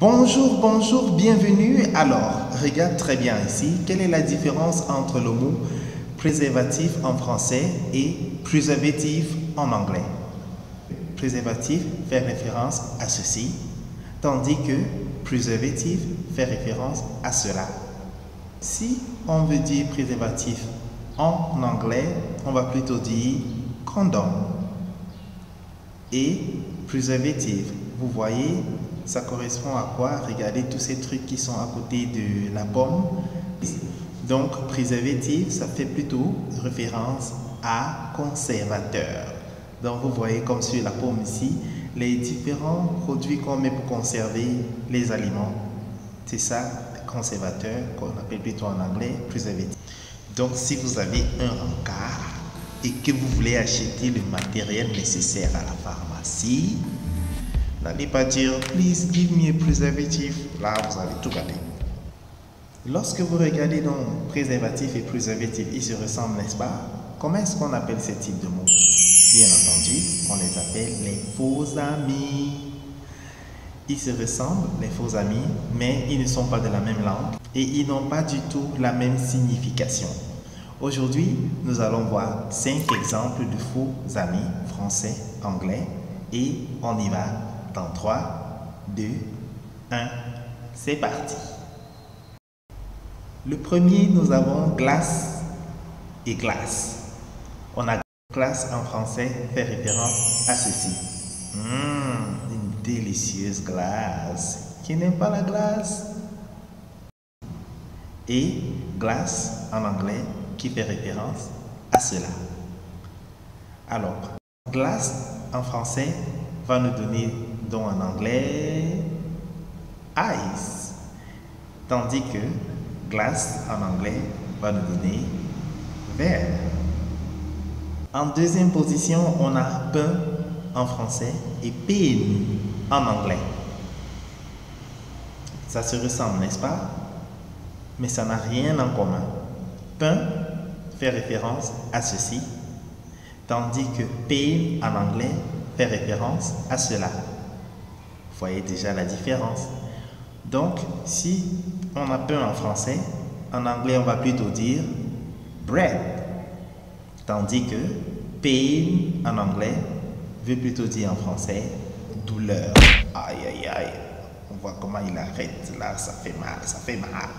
Bonjour, bonjour, bienvenue. Alors, regarde très bien ici. Quelle est la différence entre le mot préservatif en français et préservatif en anglais? Préservatif fait référence à ceci, tandis que préservatif fait référence à cela. Si on veut dire préservatif en anglais, on va plutôt dire condom. Et préservatif, vous voyez, ça correspond à quoi? Regardez tous ces trucs qui sont à côté de la pomme. Donc, préservatif, ça fait plutôt référence à conservateur. Donc, vous voyez comme sur la pomme ici, les différents produits qu'on met pour conserver les aliments. C'est ça, conservateur, qu'on appelle plutôt en anglais préservatif. Donc, si vous avez un rencard et que vous voulez acheter le matériel nécessaire à la pharmacie, n'allez pas dire « Please give me a préservatif ». Là, vous allez tout garder. Lorsque vous regardez donc préservatif et préservatif, ils se ressemblent, n'est-ce pas? Comment est-ce qu'on appelle ce type de mots? Bien entendu, on les appelle les faux amis. Ils se ressemblent, les faux amis, mais ils ne sont pas de la même langue et ils n'ont pas du tout la même signification. Aujourd'hui, nous allons voir 5 exemples de faux amis français, anglais et on y va dans 3, 2, 1, c'est parti. Le premier, nous avons glace et glace. On a glace en français fait référence à ceci. Une délicieuse glace. Qui n'aime pas la glace? Et glace en anglais qui fait référence à cela. Alors, glace en français va nous donner donc en anglais ice, tandis que glace en anglais va nous donner verre. En deuxième position, on a pain en français et pain en anglais. Ça se ressemble, n'est-ce pas? Mais ça n'a rien en commun. Pain fait référence à ceci, tandis que pain en anglais fait référence à cela. Vous voyez déjà la différence. Donc, si on a pain en français, en anglais on va plutôt dire bread, tandis que pain en anglais veut plutôt dire en français douleur. Aïe aïe aïe, on voit comment il arrête là, ça fait mal, ça fait mal.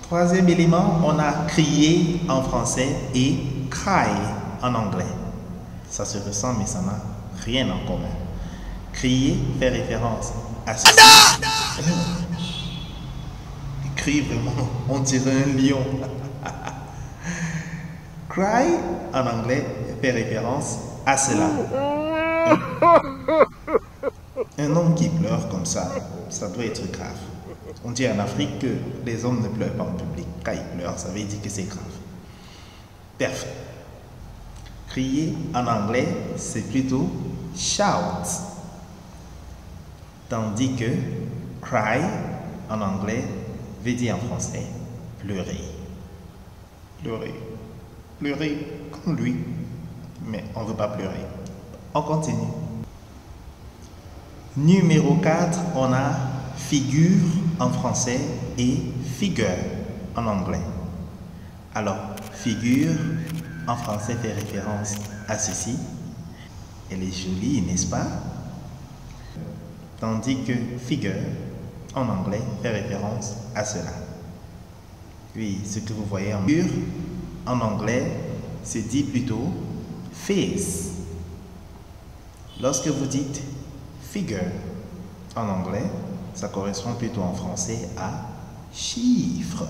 Troisième élément, on a crier en français et cry en anglais. Ça se ressemble mais ça n'a rien en commun. Crier fait référence à ceci. Il crie vraiment, on dirait un lion. Cry en anglais fait référence à cela. Un homme qui pleure comme ça doit être grave. On dit en Afrique que les hommes ne pleurent pas en public. Quand ils pleurent, ça veut dire que c'est grave. Parfait. Crier en anglais, c'est plutôt shout. Tandis que cry en anglais veut dire en français pleurer. Pleurer. Pleurer comme lui. Mais on ne veut pas pleurer. On continue. Numéro 4, on a figure en français et figure en anglais. Alors, figure en français fait référence à ceci. Elle est jolie, n'est-ce pas? Tandis que figure en anglais fait référence à cela. Oui, ce que vous voyez en figure en anglais se dit plutôt face. Lorsque vous dites figure en anglais, ça correspond plutôt en français à chiffres.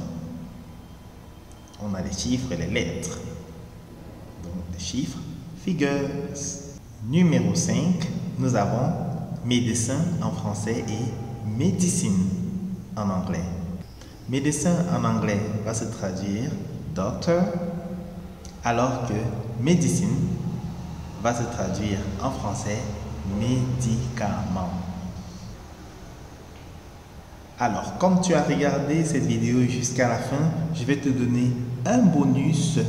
On a les chiffres et les lettres. Donc, les chiffres, figures. Numéro 5, nous avons médecin en français et médecine en anglais. Médecin en anglais va se traduire doctor, alors que médecine va se traduire en français médicament. Alors, comme tu as regardé cette vidéo jusqu'à la fin, je vais te donner un bonus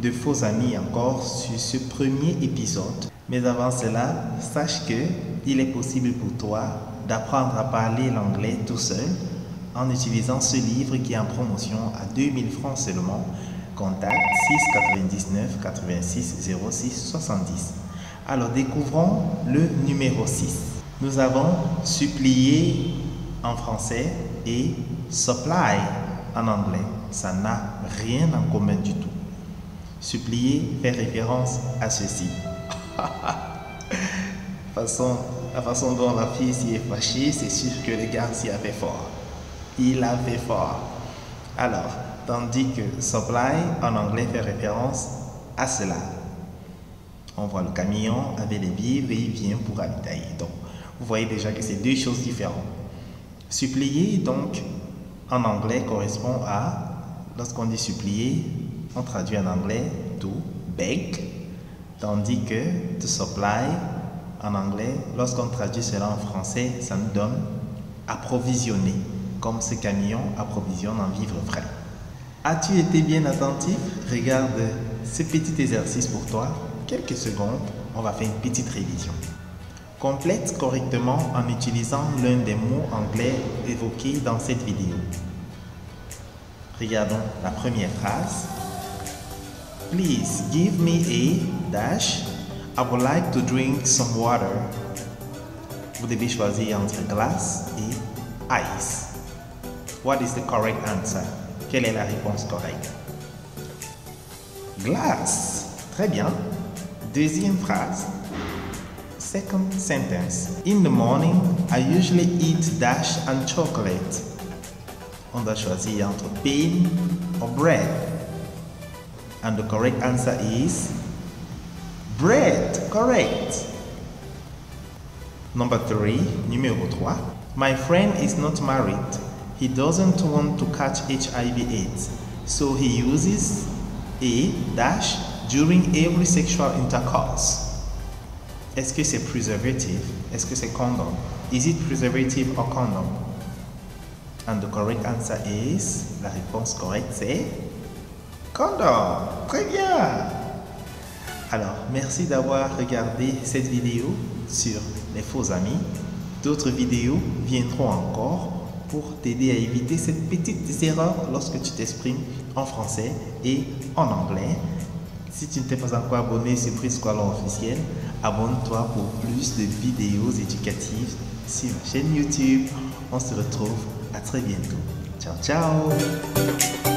de faux amis encore sur ce premier épisode. Mais avant cela, sache que il est possible pour toi d'apprendre à parler l'anglais tout seul en utilisant ce livre qui est en promotion à 2000 francs seulement. Contacte 699 86 06 70. Alors découvrons le numéro 6. Nous avons supplier en français et supply en anglais. Ça n'a rien en commun du tout. Supplier fait référence à ceci. La façon dont la fille s'y est fâchée, c'est sûr que le gars s'y a fait fort. Il a fait fort. Alors, tandis que supply en anglais fait référence à cela. On voit le camion avec les vivres et il vient pour ravitailler. Donc, vous voyez déjà que c'est deux choses différentes. Supplier, donc, en anglais correspond à, lorsqu'on dit supplier, on traduit en anglais to beg, tandis que to supply, en anglais, lorsqu'on traduit cela en français, ça nous donne approvisionner, comme ce camion approvisionne en vivres frais. As-tu été bien attentif? Regarde ce petit exercice pour toi. Quelques secondes, on va faire une petite révision. Complète correctement en utilisant l'un des mots anglais évoqués dans cette vidéo. Regardons la première phrase. Please give me a dash. I would like to drink some water. Vous devez choisir entre glace et ice. What is the correct answer? Quelle est la réponse correcte? Glace. Très bien. Deuxième phrase. Second sentence. In the morning, I usually eat dash and chocolate. On doit choisir entre pain or bread. And the correct answer is bread. Correct. Number 3, numéro 3. My friend is not married. He doesn't want to catch HIV/AIDS, so he uses a dash during every sexual intercourse. Est-ce que c'est preservative? Est-ce que c'est condom? Is it preservative or condom? And the correct answer is, la réponse correcte c'est condom. Très bien. Alors, merci d'avoir regardé cette vidéo sur les faux amis. D'autres vidéos viendront encore pour t'aider à éviter ces petites erreurs lorsque tu t'exprimes en français et en anglais. Si tu ne t'es pas encore abonné sur Prescholar officiel, abonne-toi pour plus de vidéos éducatives sur ma chaîne YouTube. On se retrouve à très bientôt. Ciao, ciao!